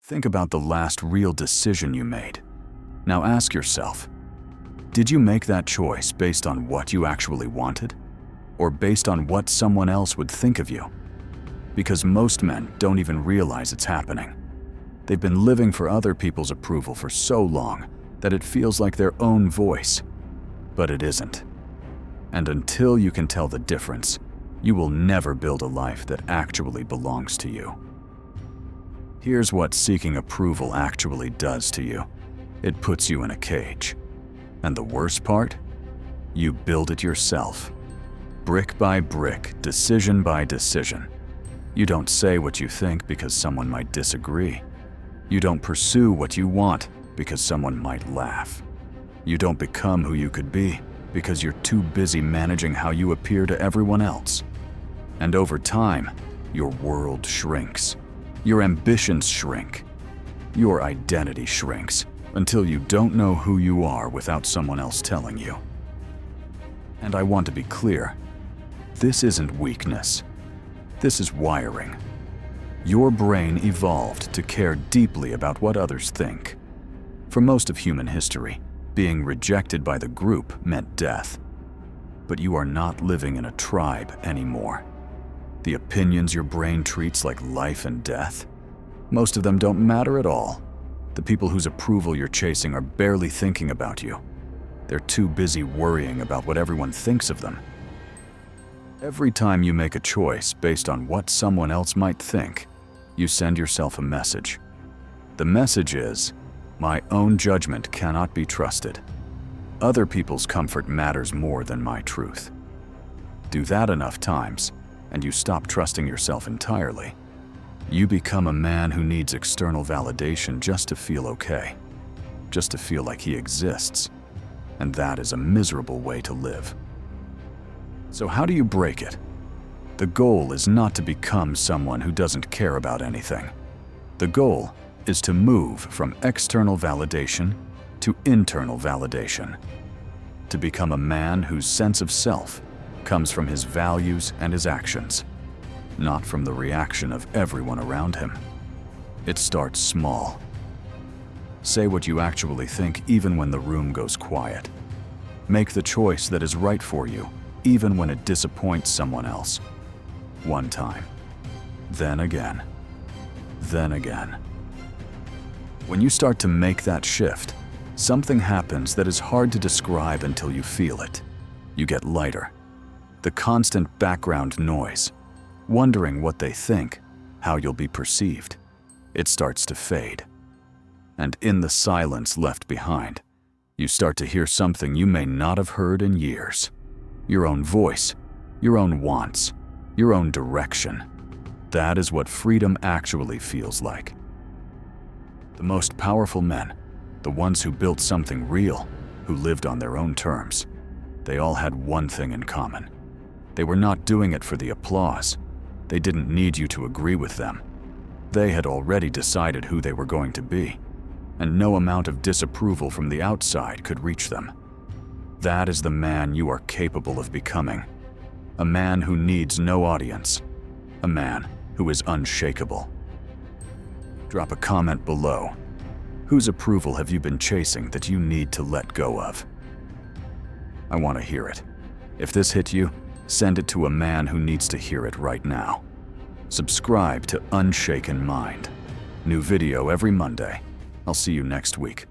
Think about the last real decision you made. Now ask yourself, did you make that choice based on what you actually wanted? Or based on what someone else would think of you? Because most men don't even realize it's happening. They've been living for other people's approval for so long that it feels like their own voice. But it isn't. And until you can tell the difference, you will never build a life that actually belongs to you. Here's what seeking approval actually does to you. It puts you in a cage. And the worst part? You build it yourself. Brick by brick, decision by decision. You don't say what you think because someone might disagree. You don't pursue what you want because someone might laugh. You don't become who you could be because you're too busy managing how you appear to everyone else. And over time, your world shrinks. Your ambitions shrink. Your identity shrinks until you don't know who you are without someone else telling you. And I want to be clear, this isn't weakness. This is wiring. Your brain evolved to care deeply about what others think. For most of human history, being rejected by the group meant death. But you are not living in a tribe anymore. The opinions your brain treats like life and death, most of them don't matter at all. The people whose approval you're chasing are barely thinking about you. They're too busy worrying about what everyone thinks of them. Every time you make a choice based on what someone else might think, you send yourself a message. The message is, my own judgment cannot be trusted. Other people's comfort matters more than my truth. Do that enough times, and you stop trusting yourself entirely. You become a man who needs external validation just to feel okay, just to feel like he exists. And that is a miserable way to live. So how do you break it? The goal is not to become someone who doesn't care about anything. The goal is to move from external validation to internal validation. To become a man whose sense of self comes from his values and his actions, not from the reaction of everyone around him. It starts small. Say what you actually think even when the room goes quiet. Make the choice that is right for you, even when it disappoints someone else. One time. Then again. Then again. When you start to make that shift, something happens that is hard to describe until you feel it. You get lighter. The constant background noise, wondering what they think, how you'll be perceived, it starts to fade. And in the silence left behind, you start to hear something you may not have heard in years. Your own voice, your own wants, your own direction. That is what freedom actually feels like. The most powerful men, the ones who built something real, who lived on their own terms, they all had one thing in common. They were not doing it for the applause. They didn't need you to agree with them. They had already decided who they were going to be, and no amount of disapproval from the outside could reach them. That is the man you are capable of becoming. A man who needs no audience. A man who is unshakable. Drop a comment below. Whose approval have you been chasing that you need to let go of? I want to hear it. If this hit you, send it to a man who needs to hear it right now. Subscribe to Unshaken Mind. New video every Monday. I'll see you next week.